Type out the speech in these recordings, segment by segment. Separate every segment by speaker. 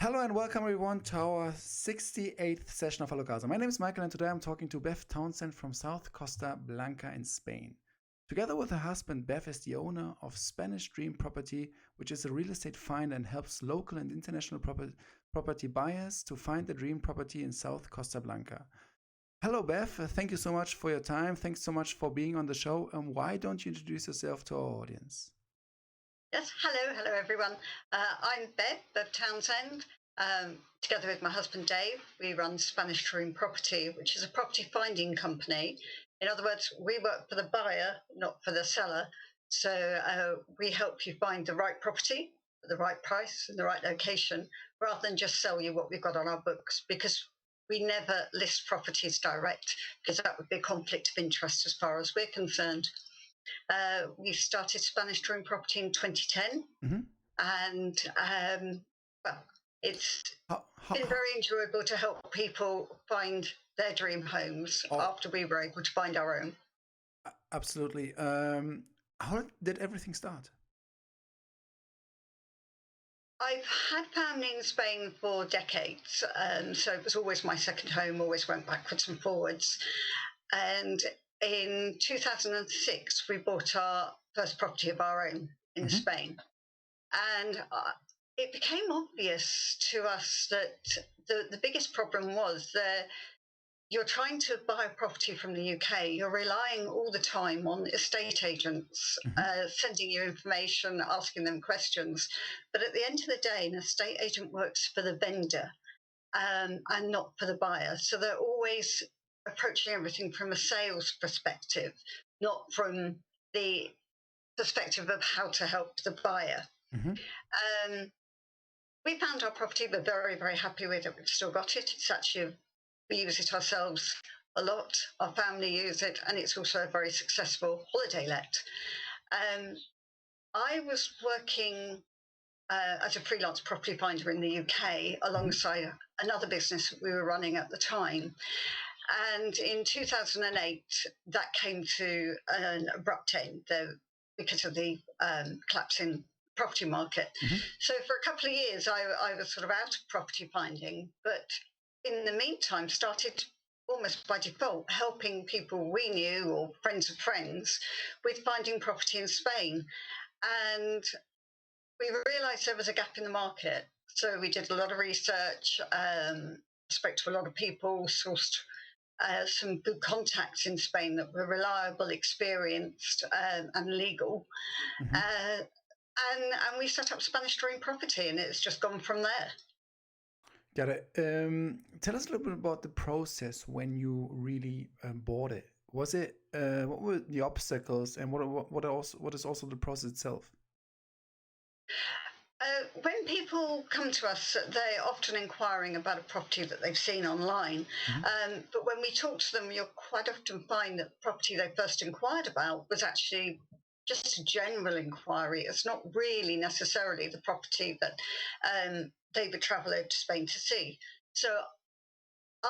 Speaker 1: Hello and welcome everyone to our 68th session of Hello Casa. My name is Michael and today I'm talking to Bev Townsend from South Costa Blanca in Spain. Together with her husband, Bev is the owner of Spanish Dream Property, which is a real estate find and helps local and international property buyers to find the dream property in South Costa Blanca. Hello Bev, thank you so much for your time. Thanks so much for being on the show. And why don't you introduce yourself to our audience?
Speaker 2: Yes, hello everyone. I'm Bev Townsend. Together with my husband Dave, we run Spanish Dream Property, which is a property finding company. In other words, we work for the buyer, not for the seller. So we help you find the right property at the right price and the right location, rather than just sell you what we've got on our books, because we never list properties direct, because that would be a conflict of interest as far as we're concerned. We started Spanish Dream Property in 2010, and well, it's been very enjoyable to help people find their dream homes after we were able to find our own.
Speaker 1: Absolutely. How did everything start?
Speaker 2: I've had family in Spain for decades, so it was always my second home, always went backwards and forwards. And in 2006, we bought our first property of our own in Spain. And it became obvious to us that the biggest problem was that you're trying to buy a property from the UK, you're relying all the time on estate agents sending you information, asking them questions. But at the end of the day, an estate agent works for the vendor and not for the buyer. So they're always approaching everything from a sales perspective, not from the perspective of how to help the buyer. We found our property. We're very, very happy with it. We've still got it. It's actually, we use it ourselves a lot. Our family use it, and it's also a very successful holiday let. I was working as a freelance property finder in the UK alongside another business we were running at the time. And in 2008, that came to an abrupt end because of the collapse in property market. So for a couple of years, I was sort of out of property finding, but in the meantime, started almost by default helping people we knew or friends of friends with finding property in Spain. And we realised there was a gap in the market. So we did a lot of research, spoke to a lot of people, sourced some good contacts in Spain that were reliable, experienced, and legal. And we set up Spanish Dream Property, and it's just gone from there.
Speaker 1: Got it. Tell us a little bit about the process when you really bought it. Was it what were the obstacles, and what is also the process itself?
Speaker 2: When people come to us, they're often inquiring about a property that they've seen online. But when we talk to them, you'll quite often find that the property they first inquired about was actually just a general inquiry. It's not really necessarily the property that they would travel over to Spain to see. So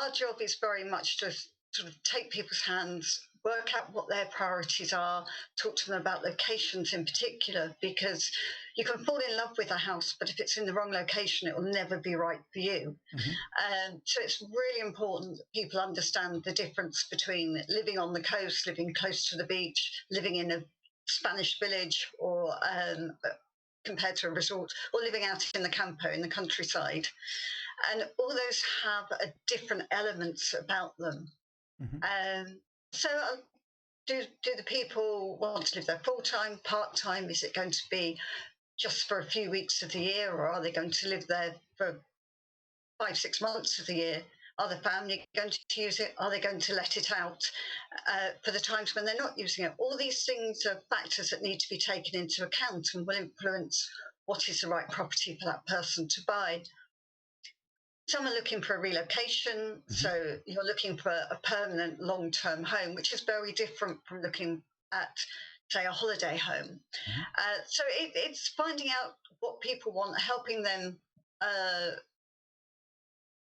Speaker 2: our job is very much to sort of take people's hands, work out what their priorities are, talk to them about locations in particular, because you can fall in love with a house, but if it's in the wrong location, it will never be right for you. So it's really important that people understand the difference between living on the coast, living close to the beach, living in a Spanish village, or compared to a resort, or living out in the campo, in the countryside. And all those have different elements about them. So do the people want to live there full-time, part-time? Is it going to be just for a few weeks of the year, or are they going to live there for 5-6 months of the year? Are the family going to use it? Are they going to let it out for the times when they're not using it? All these things are factors that need to be taken into account and will influence what is the right property for that person to buy. Some are looking for a relocation, so you're looking for a permanent long-term home, which is very different from looking at, say, a holiday home. So it's finding out what people want, helping them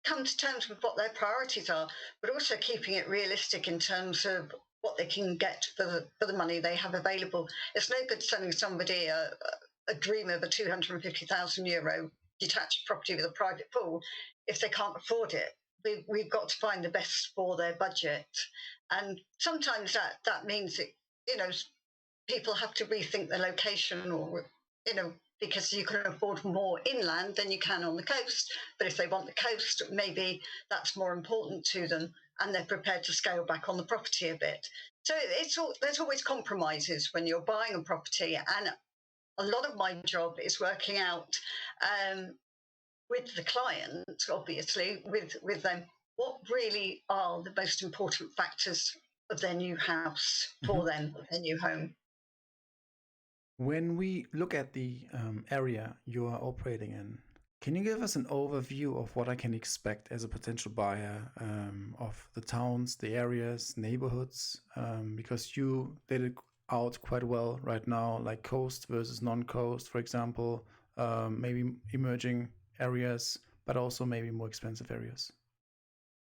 Speaker 2: come to terms with what their priorities are, but also keeping it realistic in terms of what they can get for the money they have available. It's no good selling somebody a dream of a €250,000 detached property with a private pool, if they can't afford it, we've got to find the best for their budget. And sometimes that means that, people have to rethink the location, or, because you can afford more inland than you can on the coast. But if they want the coast, maybe that's more important to them, and they're prepared to scale back on the property a bit. So there's always compromises when you're buying a property. And a lot of my job is working out with the client, obviously, with them, what really are the most important factors of their new house for them, their new home.
Speaker 1: When we look at the area you are operating in, can you give us an overview of what I can expect as a potential buyer of the towns, the areas, neighborhoods? Because you laid it out quite well right now, like coast versus non-coast, for example, maybe emerging areas, but also maybe more expensive areas.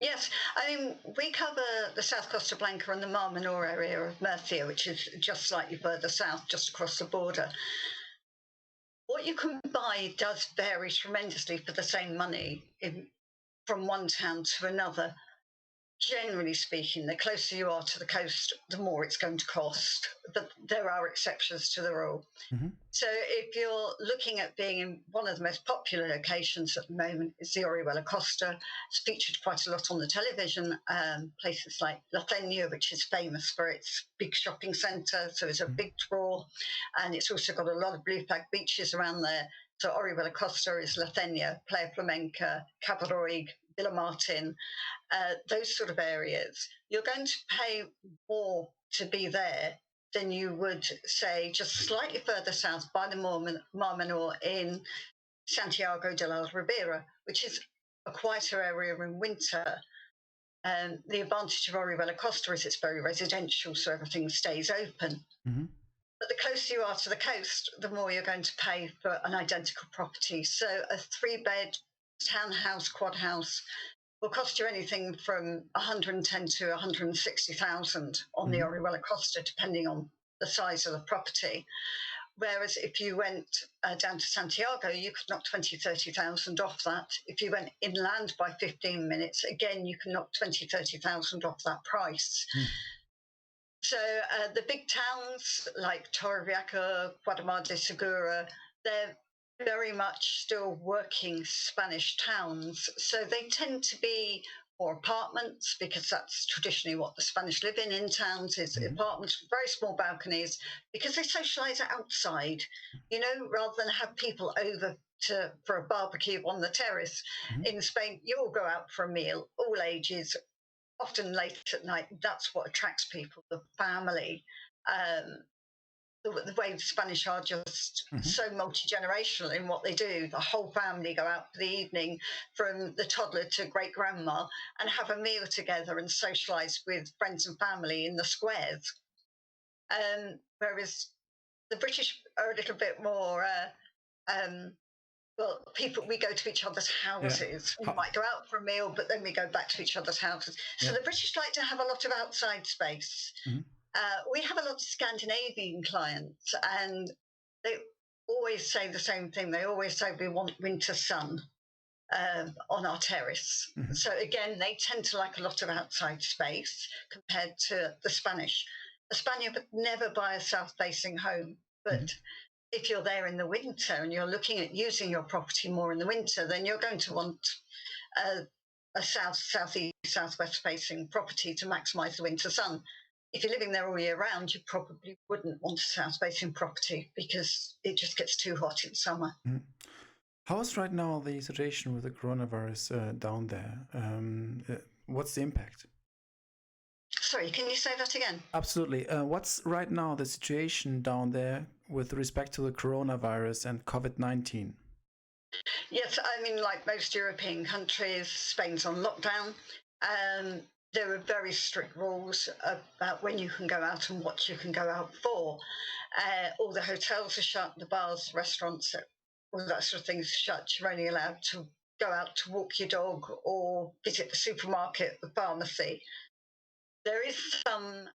Speaker 2: Yes, I mean, we cover the South Costa Blanca and the Mar Menor area of Murcia, which is just slightly further south, just across the border. What you can buy does vary tremendously for the same money from one town to another. Generally speaking, the closer you are to the coast, the more it's going to cost. But there are exceptions to the rule. So if you're looking at being in one of the most popular locations at the moment, is the Orihuela Costa. It's featured quite a lot on the television. Places like La Peña, which is famous for its big shopping centre, so it's a big draw. And it's also got a lot of blue flag beaches around there. So Orihuela Costa is La Peña, Playa Flamenca, Cabaroig, Villa Martin, those sort of areas. You're going to pay more to be there than you would, say, just slightly further south by the Mar Menor in Santiago de la Ribera, which is a quieter area in winter. And the advantage of Orihuela Costa is it's very residential, so everything stays open. But the closer you are to the coast, the more you're going to pay for an identical property. So a 3-bed townhouse, quad house, will cost you anything from 110 to 160,000 on the Orihuela Costa, depending on the size of the property. Whereas if you went down to Santiago, you could knock 20,000-30,000 off that. If you went inland by 15 minutes, again, you can knock 20,000-30,000 off that price. So the big towns like Torrevieja, Guadalmar de Segura, they're very much still working Spanish towns. So they tend to be more apartments, because that's traditionally what the Spanish live in towns, is apartments with very small balconies, because they socialise outside, rather than have people over for a barbecue on the terrace. In Spain, you all go out for a meal, all ages, often late at night. That's what attracts people, the family. The way the Spanish are just so multi-generational in what they do. The whole family go out for the evening, from the toddler to great-grandma, and have a meal together and socialise with friends and family in the squares. Whereas the British are a little bit more... we go to each other's houses. We might go out for a meal, but then we go back to each other's houses. So the British like to have a lot of outside space. We have a lot of Scandinavian clients, and they always say the same thing. They always say, we want winter sun on our terrace. So again, they tend to like a lot of outside space compared to the Spanish. A Spaniard would never buy a south-facing home, but if you're there in the winter and you're looking at using your property more in the winter, then you're going to want a southeast, southwest facing property to maximise the winter sun. If you're living there all year round, you probably wouldn't want a south-facing property, because it just gets too hot in summer.
Speaker 1: How is right now the situation with the coronavirus down there? What's the impact?
Speaker 2: Sorry, can you say that again?
Speaker 1: Absolutely. What's right now the situation down there with respect to the coronavirus and COVID-19?
Speaker 2: Yes, I mean, like most European countries, Spain's on lockdown. There are very strict rules about when you can go out and what you can go out for. All the hotels are shut, the bars, restaurants, all that sort of thing is shut. You're only allowed to go out to walk your dog or visit the supermarket, the pharmacy. There is some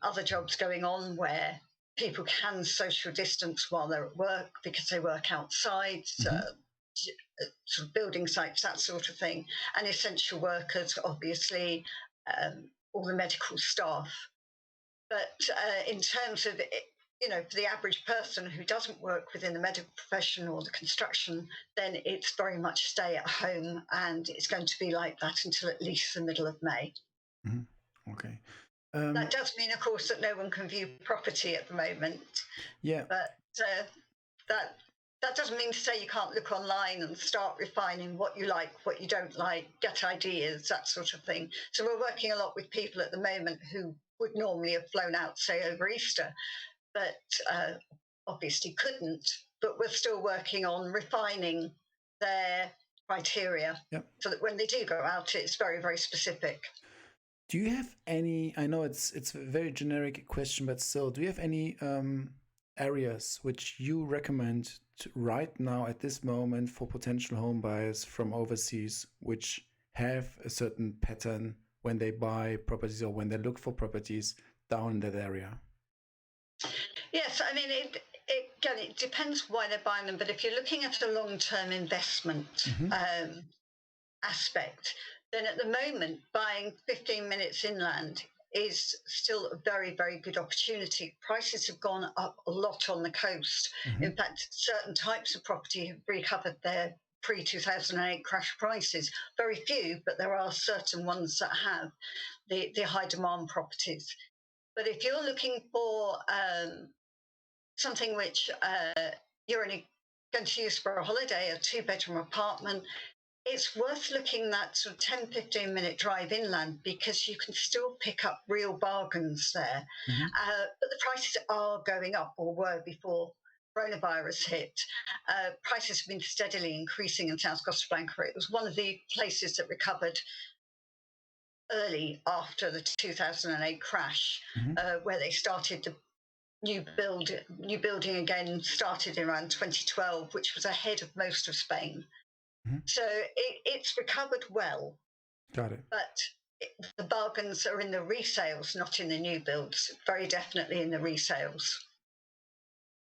Speaker 2: other jobs going on where people can social distance while they're at work, because they work outside. sort of building sites, that sort of thing, and essential workers, obviously, all the medical staff. But in terms of for the average person who doesn't work within the medical profession or the construction, then it's very much stay at home, and it's going to be like that until at least the middle of May.
Speaker 1: Mm-hmm. Okay.
Speaker 2: That does mean, of course, that no one can view property at the moment.
Speaker 1: Yeah.
Speaker 2: But that doesn't mean to say you can't look online and start refining what you like, what you don't like, get ideas, that sort of thing. So we're working a lot with people at the moment who would normally have flown out, say, over Easter, but obviously couldn't. But we're still working on refining their criteria so that when they do go out, it's very, very specific.
Speaker 1: Do you have any, I know it's a very generic question, but still, do you have any areas which you recommend right now at this moment for potential home buyers from overseas, which have a certain pattern when they buy properties or when they look for properties down in that area?
Speaker 2: Yes, I mean, it depends why they're buying them, but if you're looking at a long-term investment aspect, then at the moment, buying 15 minutes inland is still a very, very good opportunity. Prices have gone up a lot on the coast. In fact, certain types of property have recovered their pre-2008 crash prices. Very few, but there are certain ones that have the high demand properties. But if you're looking for something which you're only going to use for a holiday, a 2-bedroom apartment, it's worth looking at sort of 10, 15-minute drive inland, because you can still pick up real bargains there. But the prices are going up, or were before coronavirus hit. Prices have been steadily increasing in South Costa Blanca. It was one of the places that recovered early after the 2008 crash, where they started the new building again, started around 2012, which was ahead of most of Spain. So it's recovered well.
Speaker 1: Got it.
Speaker 2: But the bargains are in the resales, not in the new builds. Very definitely in the resales.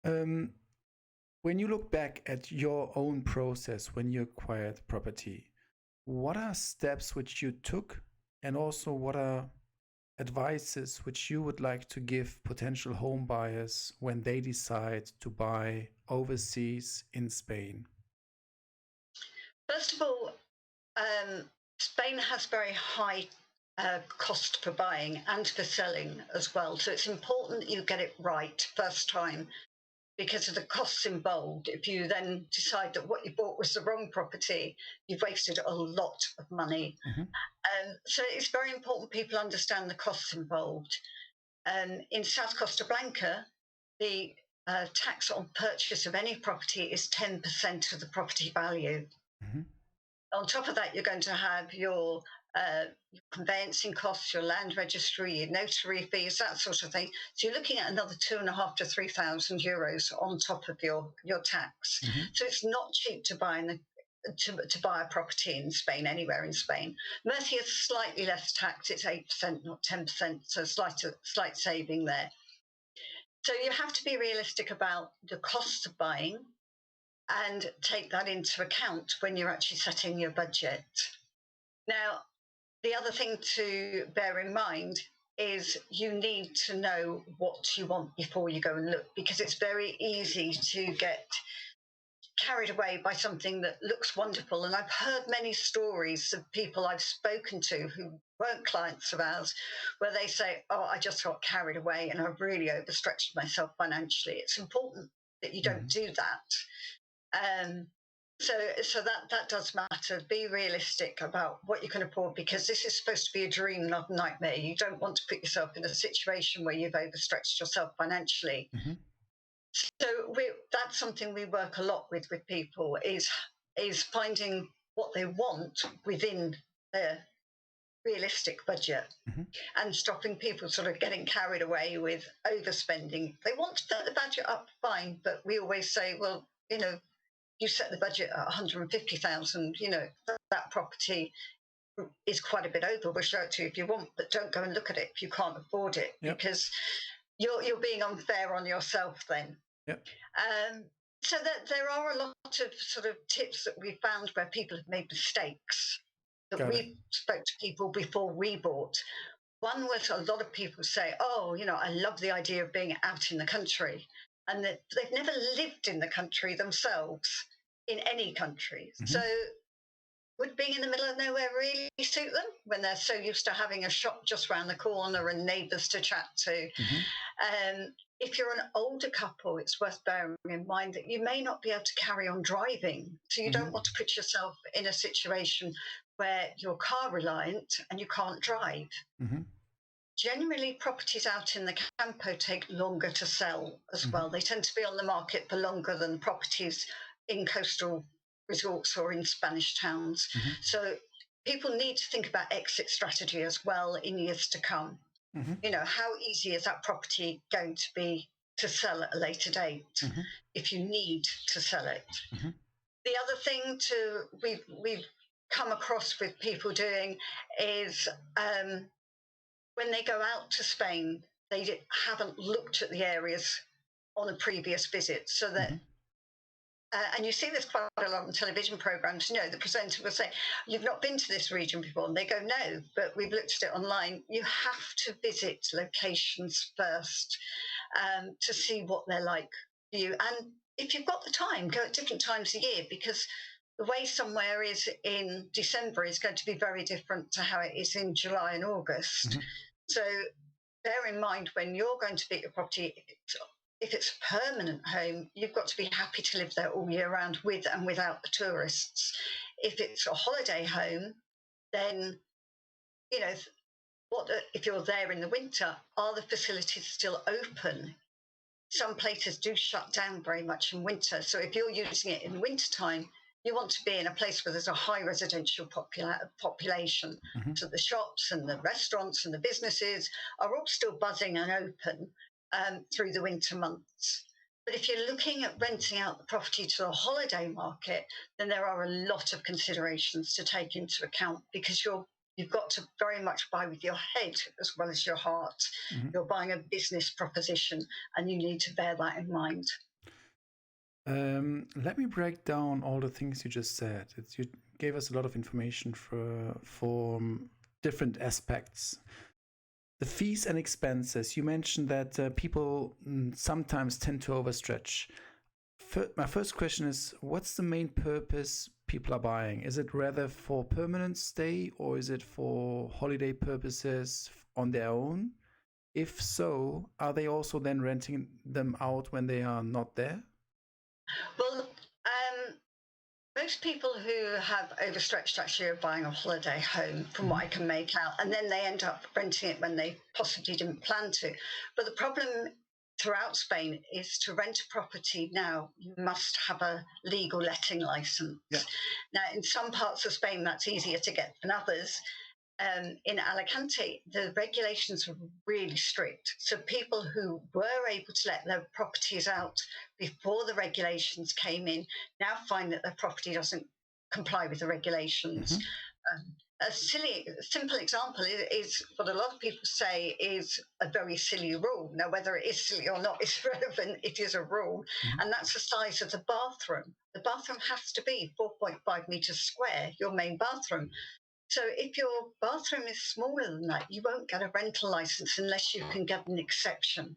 Speaker 1: When you look back at your own process when you acquired property, what are steps which you took, and also what are advices which you would like to give potential home buyers when they decide to buy overseas in Spain?
Speaker 2: First of all, Spain has very high cost for buying and for selling as well. So it's important that you get it right first time, because of the costs involved. If you then decide that what you bought was the wrong property, you've wasted a lot of money. So it's very important people understand the costs involved. In South Costa Blanca, the tax on purchase of any property is 10% of the property value. On top of that, you're going to have your conveyancing costs, your land registry, your notary fees, that sort of thing. So you're looking at another 2,500 to 3,000 euros on top of your tax. So it's not cheap to buy to buy a property in Spain, anywhere in Spain. Murcia is slightly less tax; it's 8%, not 10%, so slight saving there. So you have to be realistic about the costs of buying, and take that into account when you're actually setting your budget. Now, the other thing to bear in mind is you need to know what you want before you go and look, because it's very easy to get carried away by something that looks wonderful. And I've heard many stories of people I've spoken to who weren't clients of ours, where they say, oh, I just got carried away and I've really overstretched myself financially. It's important that you don't do that. So that does matter. Be realistic about what you can afford, because this is supposed to be a dream, not a nightmare. You don't want to put yourself in a situation where you've overstretched yourself financially. So that's something we work a lot with people, is finding what they want within their realistic budget, and stopping people sort of getting carried away with overspending. They want to set the budget up, fine, but we always say, well, you set the budget at 150,000, that property is quite a bit over. We'll show it to you if you want, but don't go and look at it if you can't afford it, because you're being unfair on yourself then. So that there are a lot of sort of tips that we found where people have made mistakes that
Speaker 1: Got it.
Speaker 2: we spoke to people before we bought. One was a lot of people say, oh, I love the idea of being out in the country, and that they've never lived in the country themselves, in any country. So would being in the middle of nowhere really suit them when they're so used to having a shop just round the corner and neighbours to chat to? If you're an older couple, it's worth bearing in mind that you may not be able to carry on driving. So you don't want to put yourself in a situation where you're car reliant and you can't drive. Generally, properties out in the campo take longer to sell as well. They tend to be on the market for longer than properties in coastal resorts or in Spanish towns. So people need to think about exit strategy as well in years to come. How easy is that property going to be to sell at a later date if you need to sell it? The other thing we've come across with people doing is when they go out to Spain, they haven't looked at the areas on a previous visit, so that and you see this quite a lot on television programs. The presenter will say, you've not been to this region before, and they go, no, but we've looked at it online. You have to visit locations first to see what they're like for you, and if you've got the time, go at different times of year, because the way somewhere is in December is going to be very different to how it is in July and August. So bear in mind, when you're going to be at your property, if it's a permanent home, you've got to be happy to live there all year round, with and without the tourists. If it's a holiday home, then, if you're there in the winter, are the facilities still open? Some places do shut down very much in winter. So if you're using it in wintertime, you want to be in a place where there's a high residential population. So the shops and the restaurants and the businesses are all still buzzing and open through the winter months. But if you're looking at renting out the property to the holiday market, then there are a lot of considerations to take into account, because you've got to very much buy with your head as well as your heart. You're buying a business proposition, and you need to bear that in mind.
Speaker 1: Let me break down all the things you just said. You gave us a lot of information for different aspects. The fees and expenses. You mentioned that people sometimes tend to overstretch. My first question is, what's the main purpose people are buying? Is it rather for permanent stay, or is it for holiday purposes on their own? If so, are they also then renting them out when they are not there?
Speaker 2: Well, most people who have overstretched actually are buying a holiday home, from what I can make out, and then they end up renting it when they possibly didn't plan to. But the problem throughout Spain is, to rent a property now, you must have a legal letting license. Now, in some parts of Spain, that's easier to get than others. In Alicante, the regulations are really strict. So people who were able to let their properties out before the regulations came in now find that their property doesn't comply with the regulations. A simple example is what a lot of people say is a very silly rule. Now, whether it is silly or not is irrelevant. It is a rule, and that's the size of the bathroom. The bathroom has to be 4.5 meters square, your main bathroom. So if your bathroom is smaller than that, you won't get a rental license unless you can get an exception.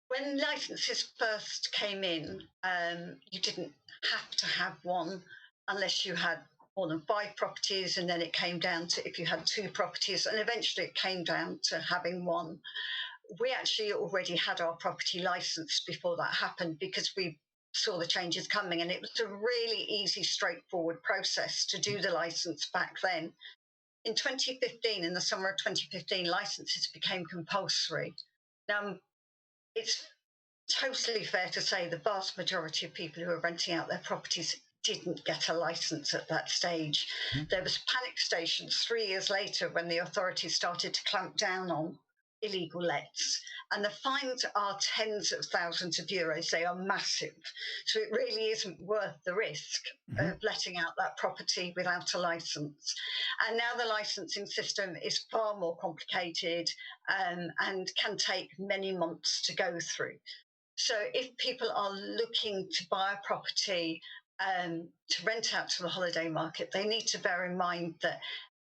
Speaker 2: When licenses first came in, you didn't have to have one unless you had more than 5 properties, and then it came down to if you had 2 properties, and eventually it came down to having 1. We actually already had our property license before that happened, because we saw the changes coming, and it was a really easy, straightforward process to do the license back then. In 2015, in the summer of 2015, licenses became compulsory. Now, it's totally fair to say the vast majority of people who are renting out their properties didn't get a license at that stage. There was panic stations 3 years later when the authorities started to clamp down on illegal lets, and the fines are tens of thousands of euros. They are massive. So it really isn't worth the risk of letting out that property without a license. And now the licensing system is far more complicated and can take many months to go through. So if people are looking to buy a property to rent out to the holiday market, they need to bear in mind that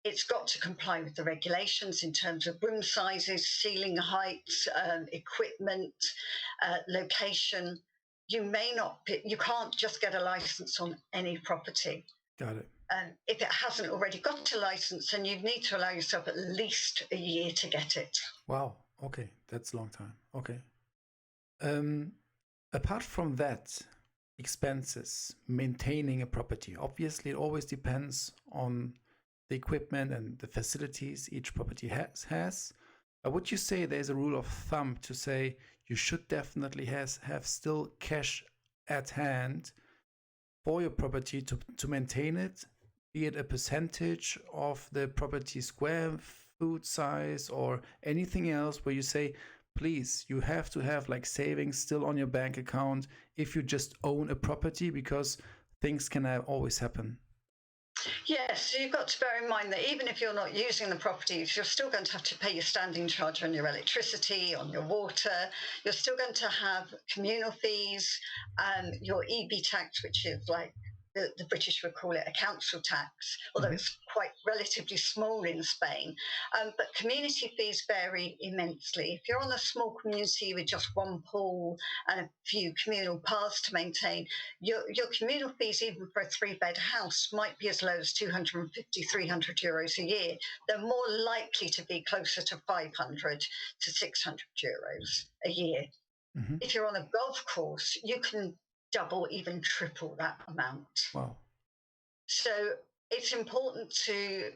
Speaker 2: it's got to comply with the regulations in terms of room sizes, ceiling heights, equipment, location. You can't just get a license on any property.
Speaker 1: Got it.
Speaker 2: If it hasn't already got a license, then you need to allow yourself at least a year to get it.
Speaker 1: Wow. Okay, that's a long time. Okay. Apart from that, expenses, maintaining a property. Obviously, it always depends on the equipment and the facilities each property has. Would you say there's a rule of thumb to say you should definitely have still cash at hand for your property to maintain it, be it a percentage of the property square foot size or anything else where you say, please, you have to have like savings still on your bank account if you just own a property, because things can always happen.
Speaker 2: Yes, so you've got to bear in mind that even if you're not using the properties, you're still going to have to pay your standing charge on your electricity, on your water. You're still going to have communal fees, your EB tax, which is like the British would call it a council tax, although it's quite relatively small in Spain. But community fees vary immensely. If you're on a small community with just one pool and a few communal paths to maintain, your communal fees, even for a 3-bed house, might be as low as 250, 300 euros a year. They're more likely to be closer to 500 to 600 euros a year. If you're on a golf course, you can double, even triple that amount.
Speaker 1: Wow.
Speaker 2: So it's important to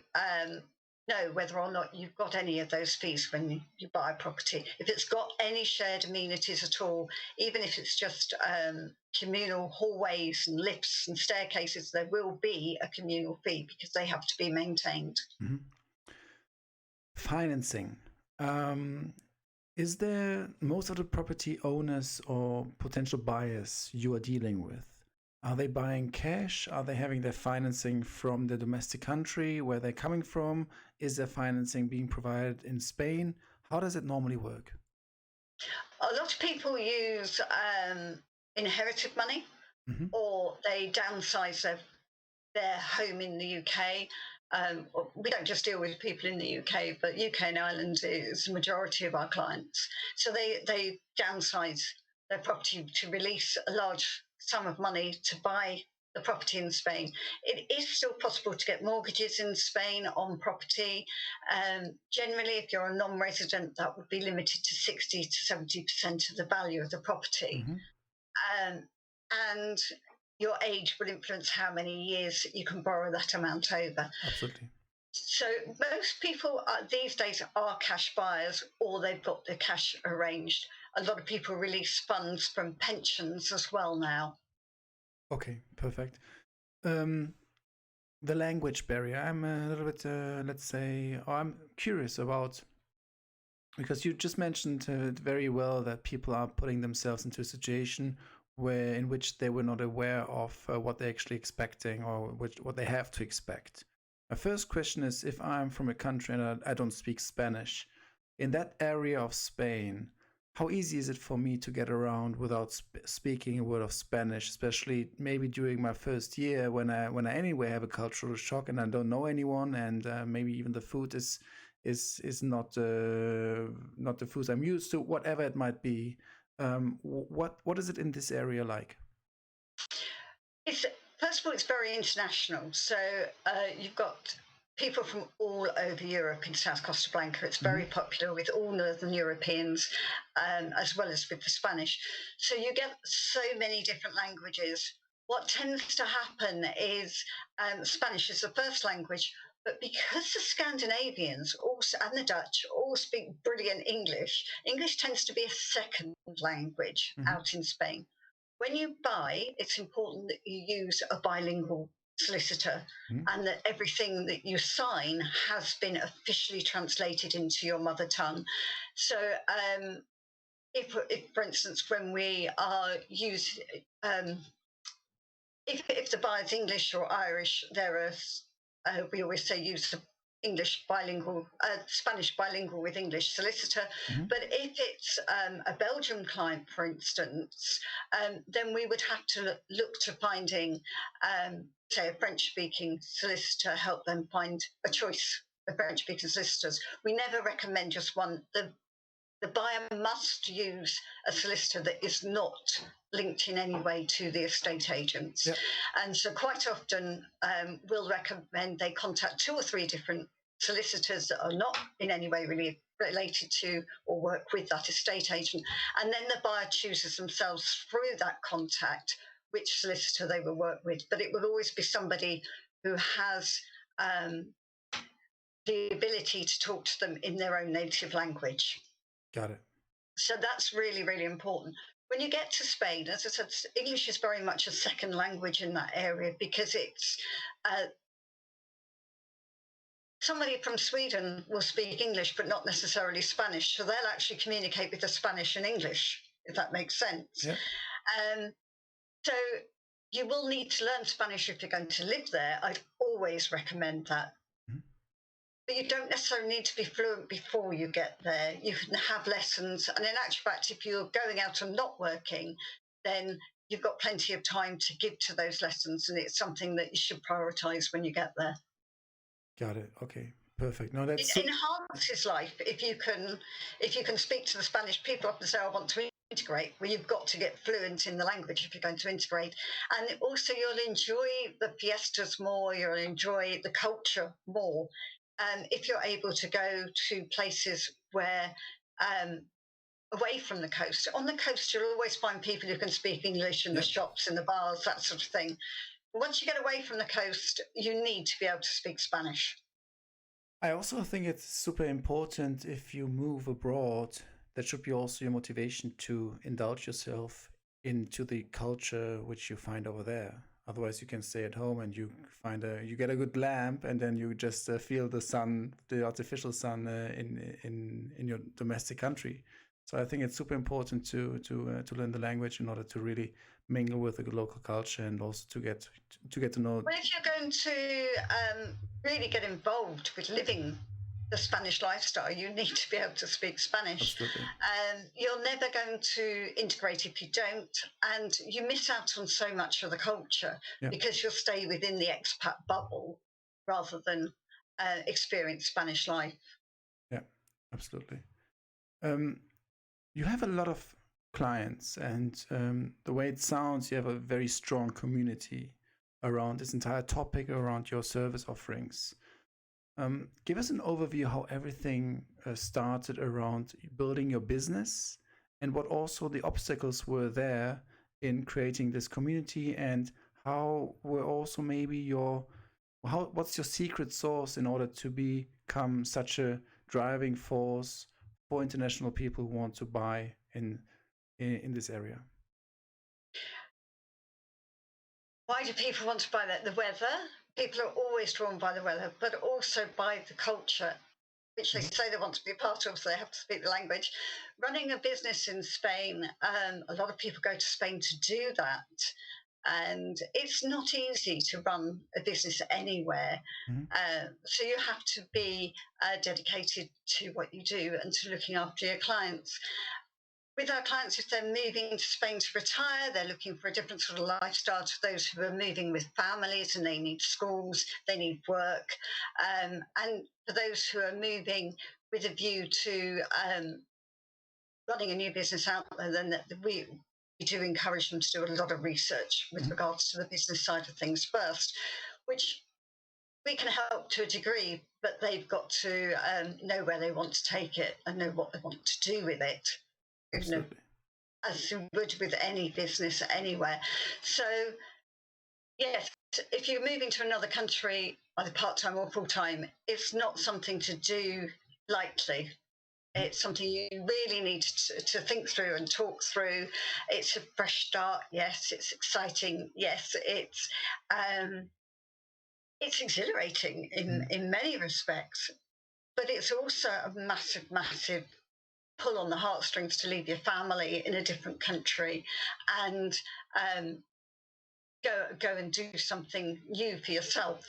Speaker 2: know whether or not you've got any of those fees when you buy a property. If it's got any shared amenities at all, even if it's just communal hallways and lifts and staircases, there will be a communal fee because they have to be maintained.
Speaker 1: Financing. Is there most of the property owners or potential buyers you are dealing with? Are they buying cash? Are they having their financing from the domestic country where they're coming from? Is their financing being provided in Spain? How does it normally work?
Speaker 2: A lot of people use inherited money, or they downsize their home in the UK. We don't just deal with people in the UK, but UK and Ireland is the majority of our clients. So they downsize their property to release a large sum of money to buy the property in Spain. It is still possible to get mortgages in Spain on property. Generally, if you're a non-resident, that would be limited to 60 to 70% of the value of the property. And your age will influence how many years you can borrow that amount over.
Speaker 1: Absolutely.
Speaker 2: So most people these days are cash buyers, or they've got their cash arranged. A lot of people release funds from pensions as well now.
Speaker 1: Okay, perfect. The language barrier. I'm a little bit, I'm curious about, because you just mentioned very well that people are putting themselves into a situation in which they were not aware of what they're actually expecting or what they have to expect. My first question is, if I'm from a country and I don't speak Spanish, in that area of Spain, how easy is it for me to get around without speaking a word of Spanish, especially maybe during my first year when I anyway have a cultural shock and I don't know anyone, and maybe even the food is not the food I'm used to, whatever it might be. What is it in this area like?
Speaker 2: First of all, it's very international. So you've got people from all over Europe in South Costa Blanca. It's very popular with all Northern Europeans, as well as with the Spanish. So you get so many different languages. What tends to happen is Spanish is the first language, but because the Scandinavians also, and the Dutch all speak brilliant English, English tends to be a second language out in Spain. When you buy, it's important that you use a bilingual solicitor and that everything that you sign has been officially translated into your mother tongue. So if for instance, when we are using, if the buyer's English or Irish, we always say use English bilingual, Spanish bilingual with English solicitor.
Speaker 1: Mm-hmm.
Speaker 2: But if it's a Belgian client, for instance, then we would have to look to finding, say, a French-speaking solicitor, help them find a choice of French-speaking solicitors. We never recommend just one. The buyer must use a solicitor that is not linked in any way to the estate agents.
Speaker 1: Yep.
Speaker 2: And so quite often we'll recommend they contact 2 or 3 different solicitors that are not in any way really related to or work with that estate agent. And then the buyer chooses themselves through that contact which solicitor they will work with. But it will always be somebody who has the ability to talk to them in their own native language.
Speaker 1: Got it.
Speaker 2: So that's really, really important. When you get to Spain, as I said, English is very much a second language in that area because it's somebody from Sweden will speak English, but not necessarily Spanish. So they'll actually communicate with the Spanish and English, if that makes sense.
Speaker 1: Yeah.
Speaker 2: So you will need to learn Spanish if you're going to live there. I'd always recommend that. But you don't necessarily need to be fluent before you get there. You can have lessons. And in actual fact, if you're going out and not working, then you've got plenty of time to give to those lessons. And it's something that you should prioritize when you get there.
Speaker 1: Got it. Okay. Perfect. No,
Speaker 2: It enhances life if you can speak to the Spanish people up and say, I want to integrate. Well, you've got to get fluent in the language if you're going to integrate. And also you'll enjoy the fiestas more, you'll enjoy the culture more. If you're able to go to places where away from the coast. On the coast, you'll always find people who can speak English in the shops, in the bars, that sort of thing. But once you get away from the coast, you need to be able to speak Spanish.
Speaker 1: I also think it's super important if you move abroad, that should be also your motivation to indulge yourself into the culture which you find over there. Otherwise, you can stay at home and you get a good lamp, and then you just feel the sun, the artificial sun, in your domestic country. So I think it's super important to learn the language in order to really mingle with the local culture and also to get to know.
Speaker 2: Well, if you're going to really get involved with living the Spanish lifestyle, you need to be able to speak Spanish.
Speaker 1: Absolutely.
Speaker 2: You're never going to integrate if you don't, and you miss out on so much of the culture because you'll stay within the expat bubble rather than experience Spanish life.
Speaker 1: Yeah, absolutely. You have a lot of clients, and the way it sounds, you have a very strong community around this entire topic, around your service offerings. Give us an overview how everything started around building your business, and what also the obstacles were there in creating this community, and how were also maybe what's your secret sauce in order to become such a driving force for international people who want to buy in this area?
Speaker 2: Why do people want to buy that? The weather. People are always drawn by the weather, but also by the culture, which they say they want to be a part of, so they have to speak the language. Running a business in Spain, a lot of people go to Spain to do that. And it's not easy to run a business anywhere. So you have to be dedicated to what you do and to looking after your clients. With our clients, if they're moving to Spain to retire, they're looking for a different sort of lifestyle to those who are moving with families, and they need schools, they need work. And for those who are moving with a view to running a new business out there, then we do encourage them to do a lot of research with regards to the business side of things first, which we can help to a degree, but they've got to know where they want to take it and know what they want to do with it.
Speaker 1: Absolutely.
Speaker 2: As you would with any business anywhere. So, yes, if you're moving to another country, either part-time or full-time, it's not something to do lightly. It's something you really need to think through and talk through. It's a fresh start. Yes, it's exciting. Yes, it's exhilarating in many respects, but it's also a massive, massive pull on the heartstrings to leave your family in a different country and go and do something new for yourself.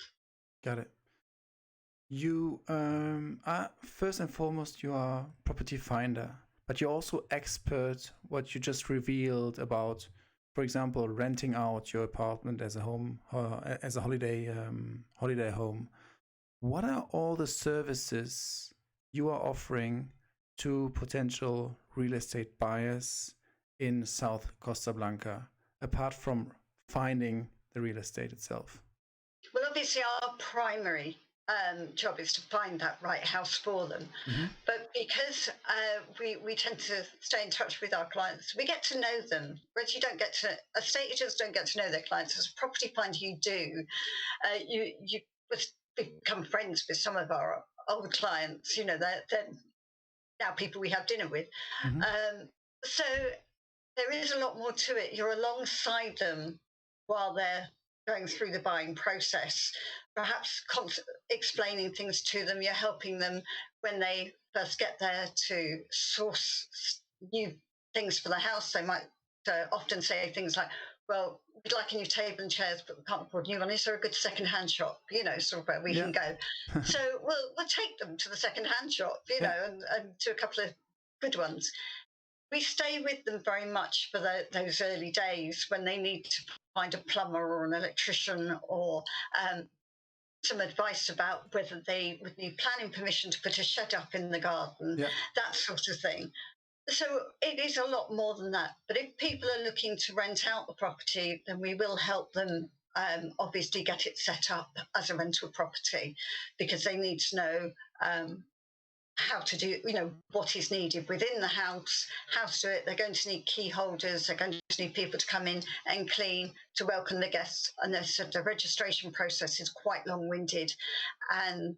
Speaker 1: Got it. You are first and foremost you are property finder, but you're also expert what you just revealed about, for example, renting out your apartment as a home, as a holiday home. What are all the services you are offering to potential real estate buyers in South Costa Blanca, apart from finding the real estate itself?
Speaker 2: Well, obviously, our primary job is to find that right house for them.
Speaker 1: Mm-hmm.
Speaker 2: But because we tend to stay in touch with our clients, we get to know them. Whereas you don't get to, estate agents don't get to know their clients. As a property finder, you do. You become friends with some of our old clients. You know, they're now people we have dinner with.
Speaker 1: Mm-hmm.
Speaker 2: So there is a lot more to it. You're alongside them while they're going through the buying process, perhaps explaining things to them. You're helping them when they first get there to source new things for the house. They might often say things like, well, we'd like a new table and chairs, but we can't afford a new one. Is there a good second-hand shop, you know, sort of where we can go? So we'll take them to the second-hand shop, you know, and to a couple of good ones. We stay with them very much for those early days when they need to find a plumber or an electrician or some advice about whether they would need planning permission to put a shed up in the garden, that sort of thing. So it is a lot more than that. But if people are looking to rent out the property, then we will help them obviously get it set up as a rental property, because they need to know how to do, you know, what is needed within the house, how to do it. They're going to need key holders. They're going to need people to come in and clean to welcome the guests. And the registration process is quite long-winded. And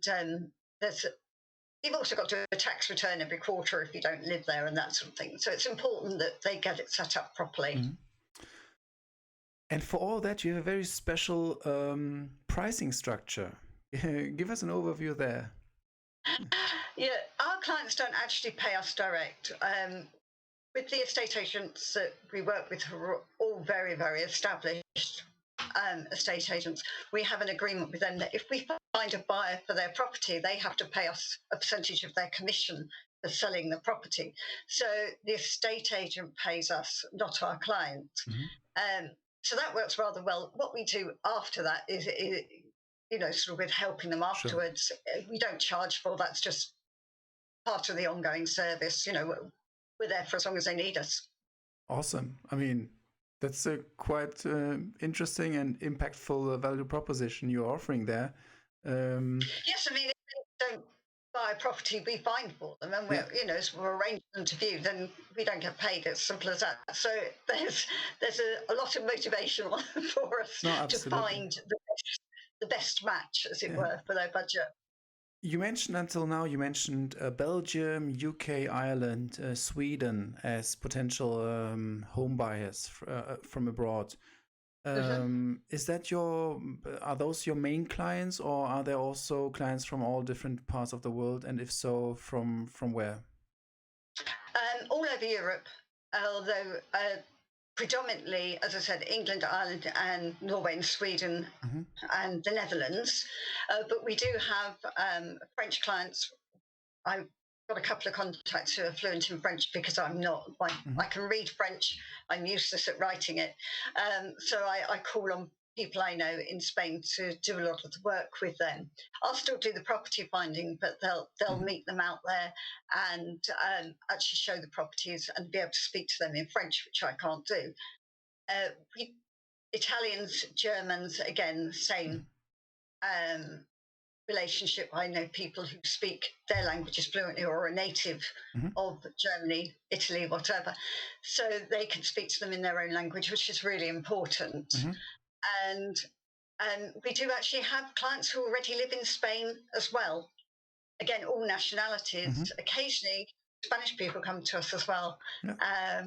Speaker 2: you've also got to do a tax return every quarter if you don't live there and that sort of thing. So it's important that they get it set up properly.
Speaker 1: Mm-hmm. And for all that, you have a very special pricing structure. Give us an overview there.
Speaker 2: Yeah, our clients don't actually pay us direct. With the estate agents that we work with, who are all very, very established estate agents, we have an agreement with them that if we find a buyer for their property, they have to pay us a percentage of their commission for selling the property. So the estate agent pays us, not our client. Mm-hmm. So that works rather well. What we do after that is you know, sort of with helping them afterwards. Sure. We don't charge for that's just part of the ongoing service. You know, we're there for as long as they need us.
Speaker 1: Awesome. I mean, that's a quite interesting and impactful value proposition you're offering there.
Speaker 2: Yes, I mean, if they don't buy a property we find for them, and we're, you know, so we're arranging them to view, then we don't get paid. It's simple as that. So there's a lot of motivation for us to find the best match, as it were, for their budget.
Speaker 1: You mentioned until now, Belgium, UK, Ireland, Sweden as potential home buyers from abroad. Are those your main clients, or are there also clients from all different parts of the world? And if so, from where?
Speaker 2: All over Europe, although predominantly, as I said, England, Ireland, and Norway and Sweden, mm-hmm. and the Netherlands. But we do have French clients. I've got a couple of contacts who are fluent in French because I'm not. Mm-hmm. I can read French. I'm useless at writing it. So I call on people I know in Spain to do a lot of the work with them. I'll still do the property finding, but they'll mm-hmm. meet them out there and actually show the properties and be able to speak to them in French, which I can't do. Italians, Germans, again, same relationship. I know people who speak their languages fluently or are a native mm-hmm. of Germany, Italy, whatever. So they can speak to them in their own language, which is really important. Mm-hmm. And we do actually have clients who already live in Spain as well. Again, all nationalities. Mm-hmm. Occasionally, Spanish people come to us as well. Yeah.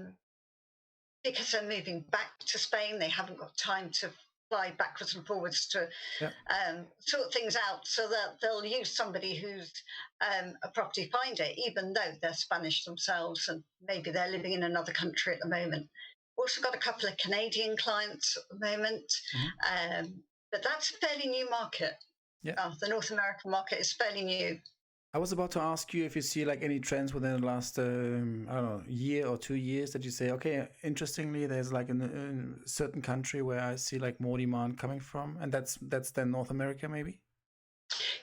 Speaker 2: Because they're moving back to Spain, they haven't got time to fly backwards and forwards to sort things out. So that they'll use somebody who's a property finder, even though they're Spanish themselves and maybe they're living in another country at the moment. Also got a couple of Canadian clients at the moment, mm-hmm. But that's a fairly new market.
Speaker 1: Yeah.
Speaker 2: The North American market is fairly new.
Speaker 1: I was about to ask you if you see like any trends within the last, I don't know, year or 2 years that you say, okay, interestingly, there's like a certain country where I see like more demand coming from, and that's then North America, maybe.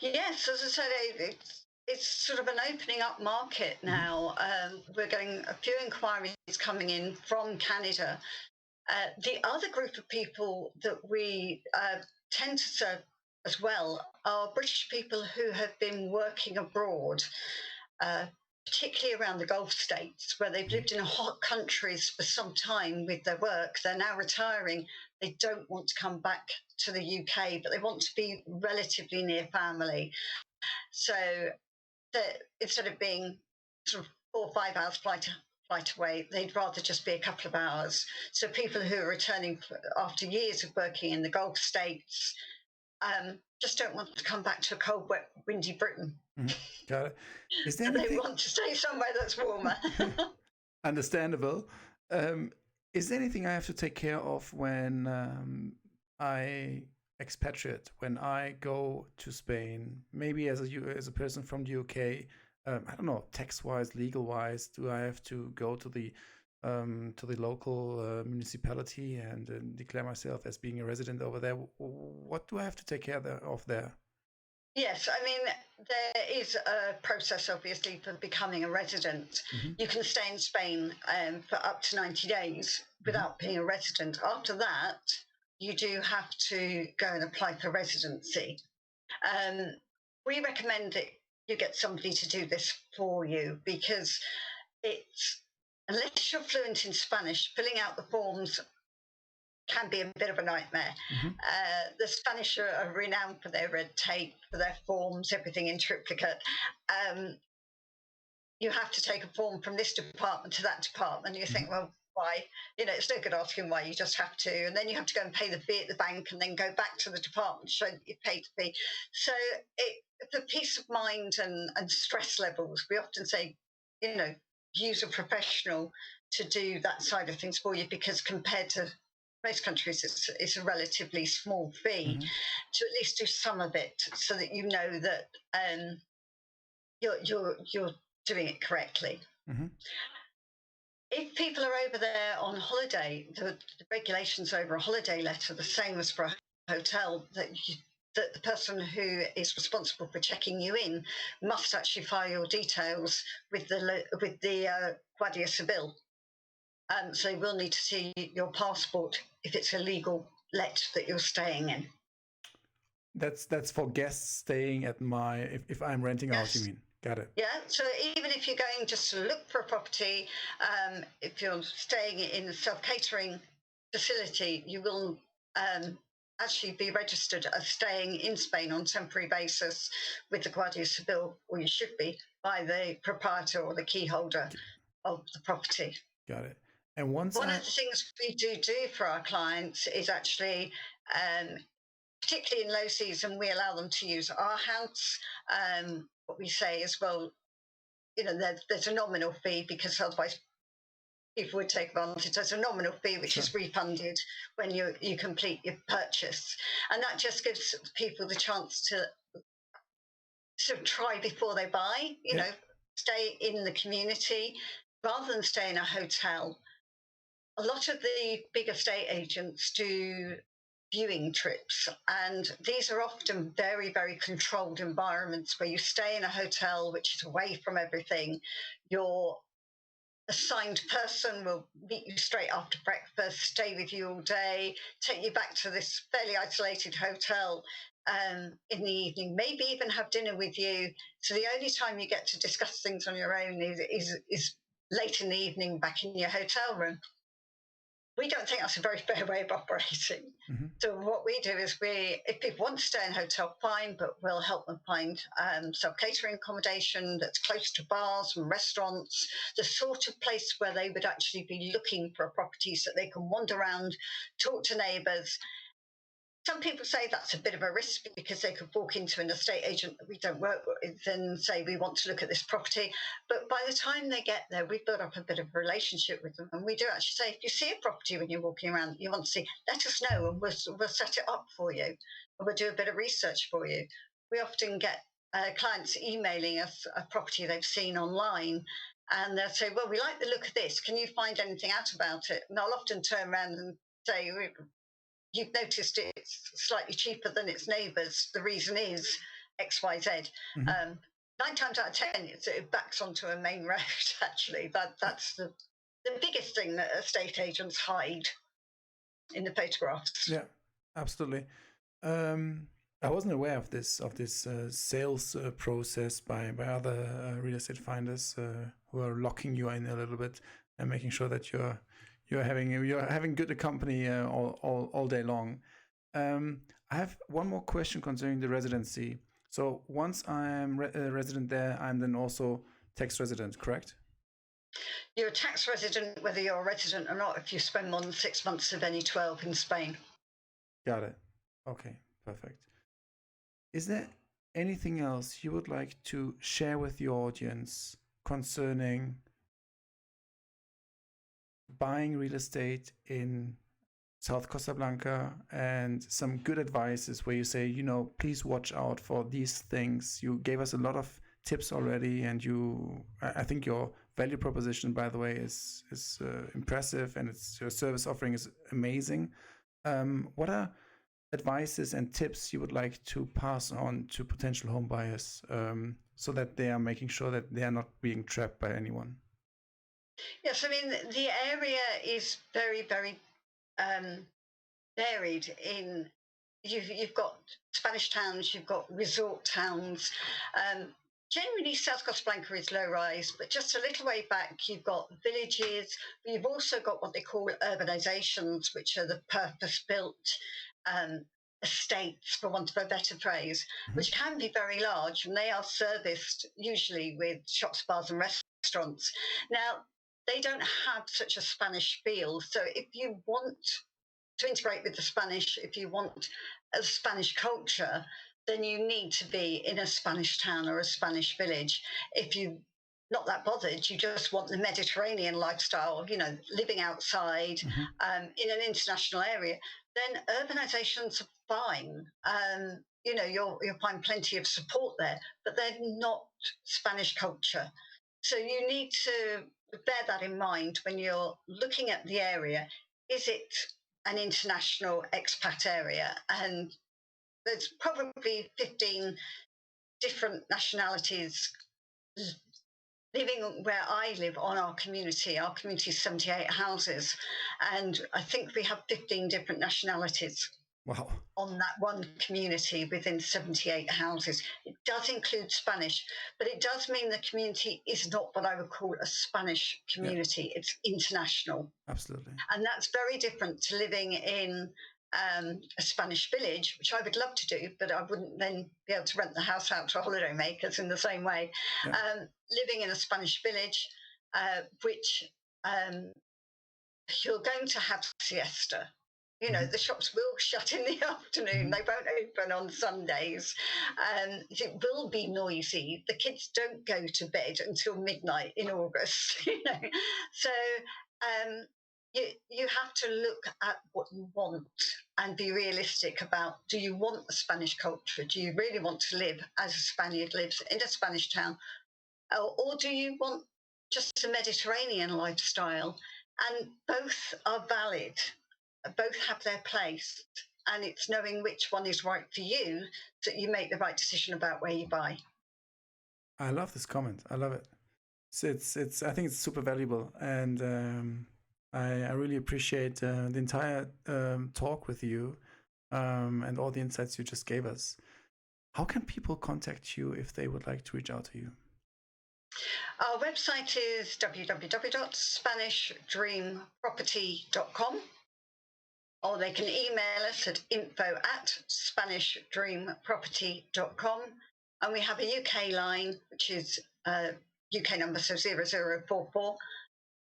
Speaker 2: Yes, as I said, it's sort of an opening up market now. We're getting a few inquiries coming in from Canada. The other group of people that we tend to serve as well are British people who have been working abroad, particularly around the Gulf states, where they've lived in hot countries for some time with their work. They're now retiring. They don't want to come back to the UK, but they want to be relatively near family. So instead of being sort of 4 or 5 hours flight away, they'd rather just be a couple of hours. So people who are returning after years of working in the Gulf states just don't want to come back to a cold, wet, windy Britain.
Speaker 1: Got it. Is there
Speaker 2: anything... They want to stay somewhere that's warmer.
Speaker 1: Understandable. Is there anything I have to take care of when I expatriate, when I go to Spain, maybe as a person from the UK? I don't know, tax-wise, legal-wise, do I have to go to the local municipality and declare myself as being a resident over there? What do I have to take care of there?
Speaker 2: Yes, I mean, there is a process, obviously, for becoming a resident. You can stay in Spain for up to 90 days without being a resident. After that, you do have to go and apply for residency. We recommend that you get somebody to do this for you, because unless you're fluent in Spanish, filling out the forms can be a bit of a nightmare. The Spanish are renowned for their red tape, for their forms, everything in triplicate. You have to take a form from this department to that department. You think, well, why? It's no good asking why, you just have to. And then you have to go and pay the fee at the bank and then go back to the department to show that you paid the fee. So for peace of mind and stress levels, we often say, use a professional to do that side of things for you, because compared to most countries, it's a relatively small fee to at least do some of it, so that you know that you're doing it correctly. If people are over there on holiday, the regulations over a holiday letter, the same as for a hotel, that the person who is responsible for checking you in must actually file your details with the Guardia Civil. So they will need to see your passport if it's a legal let that you're staying in.
Speaker 1: That's for guests staying at if I'm renting out, you mean? Got it.
Speaker 2: Yeah, so even if you're going just to look for a property, if you're staying in a self-catering facility, you will actually be registered as staying in Spain on a temporary basis with the Guardia Civil, or you should be, by the proprietor or the key holder of the property.
Speaker 1: Got it. And one of
Speaker 2: the things we do for our clients is actually, particularly in low season, we allow them to use our house. What we say is, well, there's a nominal fee, because otherwise people would take advantage. There's a nominal fee which is refunded when you complete your purchase, and that just gives people the chance to sort of try before they buy. Stay in the community rather than stay in a hotel. A lot of the big estate agents do viewing trips, and these are often very, very controlled environments where you stay in a hotel which is away from everything. Your assigned person will meet you straight after breakfast, stay with you all day, take you back to this fairly isolated hotel in the evening, maybe even have dinner with you. So the only time you get to discuss things on your own is late in the evening back in your hotel room. We don't think that's a very fair way of operating. So what we do is if people want to stay in a hotel, fine, but we'll help them find self-catering accommodation that's close to bars and restaurants, the sort of place where they would actually be looking for a property so that they can wander around, talk to neighbours. Some people say that's a bit of a risk, because they could walk into an estate agent that we don't work with and say, we want to look at this property. But by the time they get there, we've built up a bit of a relationship with them. And we do actually say, if you see a property when you're walking around that you want to see, let us know, and we'll set it up for you. And we'll do a bit of research for you. we often get clients emailing us a property they've seen online, and they'll say, well, we like the look of this. Can you find anything out about it? And I'll often turn around and say, you've noticed it's slightly cheaper than its neighbours. The reason is X, Y, Z. 9 times out of 10, it backs onto a main road, actually. That's the biggest thing that estate agents hide in the photographs.
Speaker 1: Yeah, absolutely. I wasn't aware of this sales process by other real estate finders who are locking you in a little bit and making sure that you're having good company all day long. I have one more question concerning the residency. So once I'm a resident there, I'm then also tax resident, correct?
Speaker 2: You're a tax resident whether you're a resident or not if you spend more than 6 months of any 12 in Spain.
Speaker 1: Got it. Okay, perfect. Is there anything else you would like to share with the audience concerning buying real estate in South Costa Blanca, and some good advices where you say, please watch out for these things? You gave us a lot of tips already, and I think your value proposition, by the way, is impressive, and your service offering is amazing. What are advices and tips you would like to pass on to potential home buyers so that they are making sure that they are not being trapped by anyone?
Speaker 2: Yes, I mean, the area is very, very varied. You've got Spanish towns, you've got resort towns. Generally, South Costa Blanca is low rise, but just a little way back, you've got villages. You've also got what they call urbanizations, which are the purpose-built estates, for want of a better phrase, which can be very large, and they are serviced usually with shops, bars, and restaurants. Now, they don't have such a Spanish feel. So if you want to integrate with the Spanish, if you want a Spanish culture, then you need to be in a Spanish town or a Spanish village. If you're not that bothered, you just want the Mediterranean lifestyle, living outside in an international area, then urbanizations are fine. You'll find plenty of support there, but they're not Spanish culture. So you need to bear that in mind when you're looking at the area. Is it an international expat area? And there's probably 15 different nationalities living where I live on our community. Our community is 78 houses, and I think we have 15 different nationalities.
Speaker 1: Wow.
Speaker 2: On that one community within 78 houses. It does include Spanish, but it does mean the community is not what I would call a Spanish community. Yeah. It's international.
Speaker 1: Absolutely.
Speaker 2: And that's very different to living in a Spanish village, which I would love to do, but I wouldn't then be able to rent the house out to holidaymakers in the same way. Yeah. Living in a Spanish village, which you're going to have siesta. The shops will shut in the afternoon. They won't open on Sundays. It will be noisy. The kids don't go to bed until midnight in August. So you have to look at what you want and be realistic about, do you want the Spanish culture? Do you really want to live as a Spaniard lives in a Spanish town? Or do you want just a Mediterranean lifestyle? And both are valid. Both have their place, and it's knowing which one is right for you so that you make the right decision about where you buy.
Speaker 1: I love this comment. I love it. So it's I think it's super valuable, and I really appreciate the entire talk with you and all the insights you just gave us. How can people contact you if they would like to reach out to you?
Speaker 2: Our website is www.SpanishDreamProperty.com. Or they can email us at info@SpanishDreamProperty.com. And we have a UK line, which is UK number, so 0044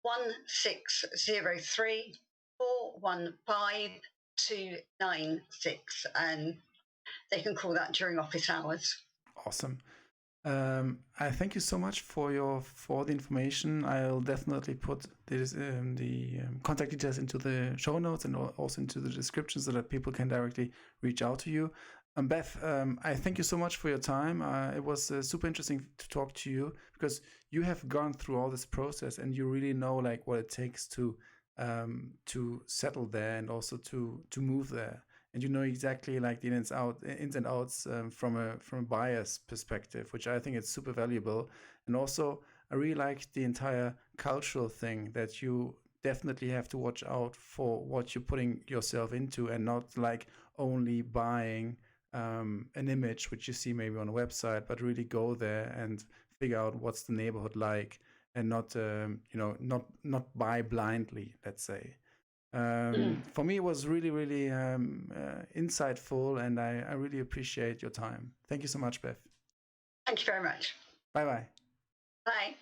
Speaker 2: 1603 415 296. And they can call that during office hours.
Speaker 1: Awesome. I thank you so much for the information. I'll definitely put the contact details into the show notes and also into the description so that people can directly reach out to you. Beth, I thank you so much for your time. It was super interesting to talk to you because you have gone through all this process and you really know like what it takes to settle there and also to move there. And you know exactly like the ins and outs from a buyer's perspective, which I think is super valuable. And also, I really like the entire cultural thing that you definitely have to watch out for what you're putting yourself into and not like only buying an image which you see maybe on a website, but really go there and figure out what's the neighborhood like, and not not buy blindly. Let's say. For me, it was really really insightful, and I really appreciate your time. Thank you so much, Bev.
Speaker 2: Thank you very much.
Speaker 1: Bye bye.
Speaker 2: Bye.